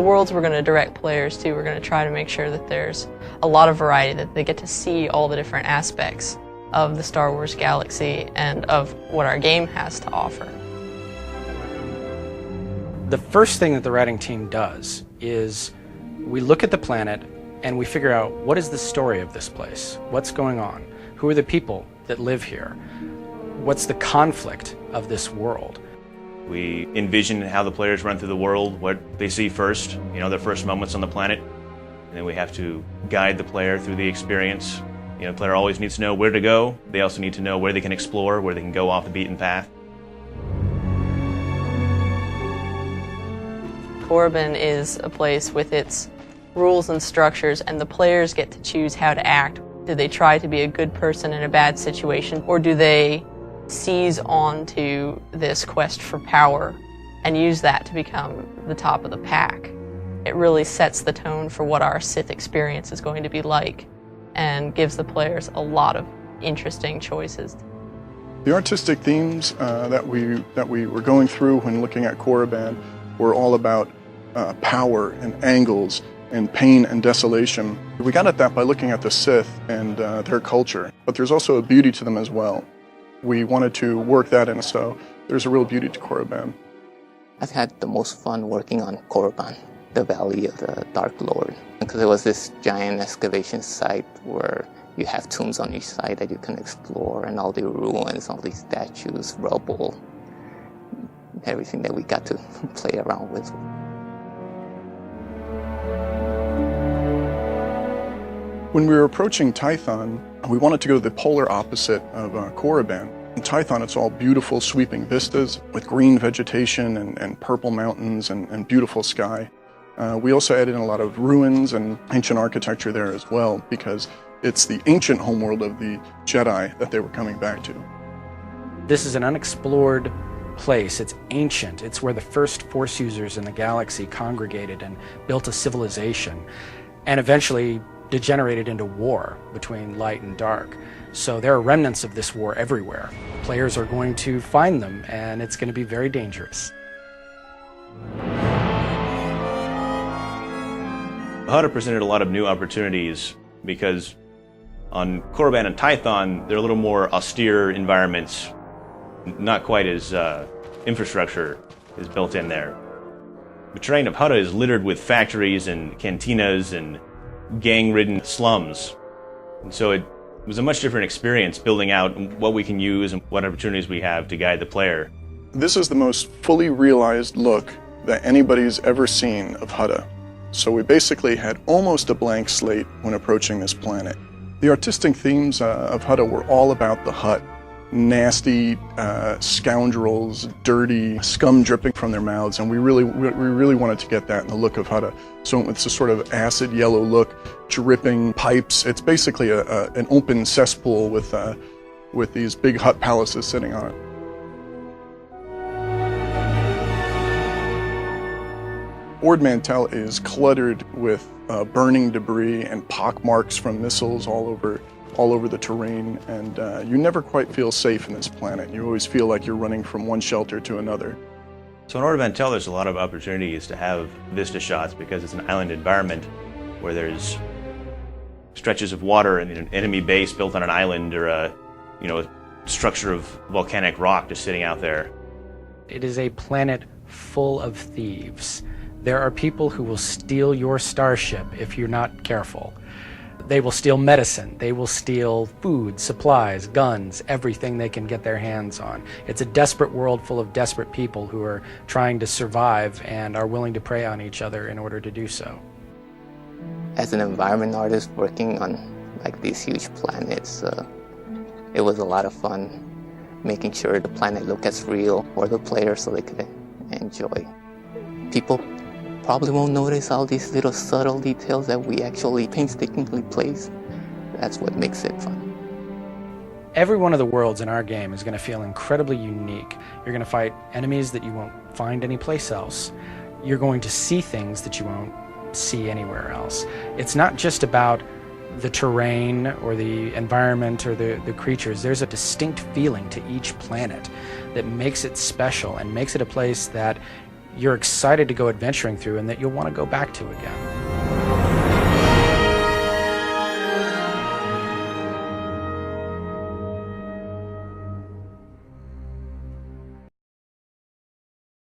worlds we're going to direct players to, we're going to try to make sure that there's a lot of variety, that they get to see all the different aspects of the Star Wars galaxy and of what our game has to offer. The first thing that the writing team does is we look at the planet and we figure out, what is the story of this place? What's going on? Who are the people that live here? What's the conflict of this world? We envision how the players run through the world, what they see first, their first moments on the planet. And then we have to guide the player through the experience. The player always needs to know where to go. They also need to know where they can explore, where they can go off the beaten path. Korriban is a place with its rules and structures, and the players get to choose how to act. Do they try to be a good person in a bad situation, or do they seize on to this quest for power and use that to become the top of the pack? It really sets the tone for what our Sith experience is going to be like and gives the players a lot of interesting choices. The artistic themes that we were going through when looking at Korriban were all about power and angles and pain and desolation. We got at that by looking at the Sith and their culture, but there's also a beauty to them as well. We wanted to work that in, so there's a real beauty to Korriban. I've had the most fun working on Korriban, the Valley of the Dark Lord, because it was this giant excavation site where you have tombs on each side that you can explore, and all the ruins, all these statues, rubble, everything that we got to play around with. When we were approaching Tython, we wanted to go to the polar opposite of Korriban. In Tython, it's all beautiful sweeping vistas with green vegetation and purple mountains and beautiful sky. We also added in a lot of ruins and ancient architecture there as well, because it's the ancient homeworld of the Jedi that they were coming back to. This is an unexplored place. It's ancient. It's where the first Force users in the galaxy congregated and built a civilization, and eventually degenerated into war between light and dark. So there are remnants of this war everywhere. Players are going to find them, and it's going to be very dangerous. Hutta presented a lot of new opportunities because on Korriban and Tython, they're a little more austere environments, not quite as infrastructure is built in there. The terrain of Hutta is littered with factories and cantinas and gang-ridden slums. And so it was a much different experience building out what we can use and what opportunities we have to guide the player. This is the most fully realized look that anybody's ever seen of Hutta. So we basically had almost a blank slate when approaching this planet. The artistic themes of Hutta were all about the Hutt. Nasty scoundrels, dirty, scum dripping from their mouths, and we really wanted to get that in the look of Hutta. So it's a sort of acid yellow look, dripping pipes. It's basically an open cesspool with these big Hutt palaces sitting on it. Ord Mantell is cluttered with burning debris and pockmarks from missiles all over the terrain, and you never quite feel safe in this planet. You always feel like you're running from one shelter to another. So in Ord Mantell, there's a lot of opportunities to have vista shots because it's an island environment where there's stretches of water and an enemy base built on an island, or a structure of volcanic rock just sitting out there. It is a planet full of thieves. There are people who will steal your starship if you're not careful. They will steal medicine, they will steal food, supplies, guns, everything they can get their hands on. It's a desperate world full of desperate people who are trying to survive and are willing to prey on each other in order to do so. As an environment artist working on these huge planets, it was a lot of fun making sure the planet looked as real for the players so they could enjoy. People probably won't notice all these little subtle details that we actually painstakingly place. That's what makes it fun. Every one of the worlds in our game is going to feel incredibly unique. You're going to fight enemies that you won't find anyplace else. You're going to see things that you won't see anywhere else. It's not just about the terrain or the environment or the creatures. There's a distinct feeling to each planet that makes it special and makes it a place that you're excited to go adventuring through and that you'll want to go back to again.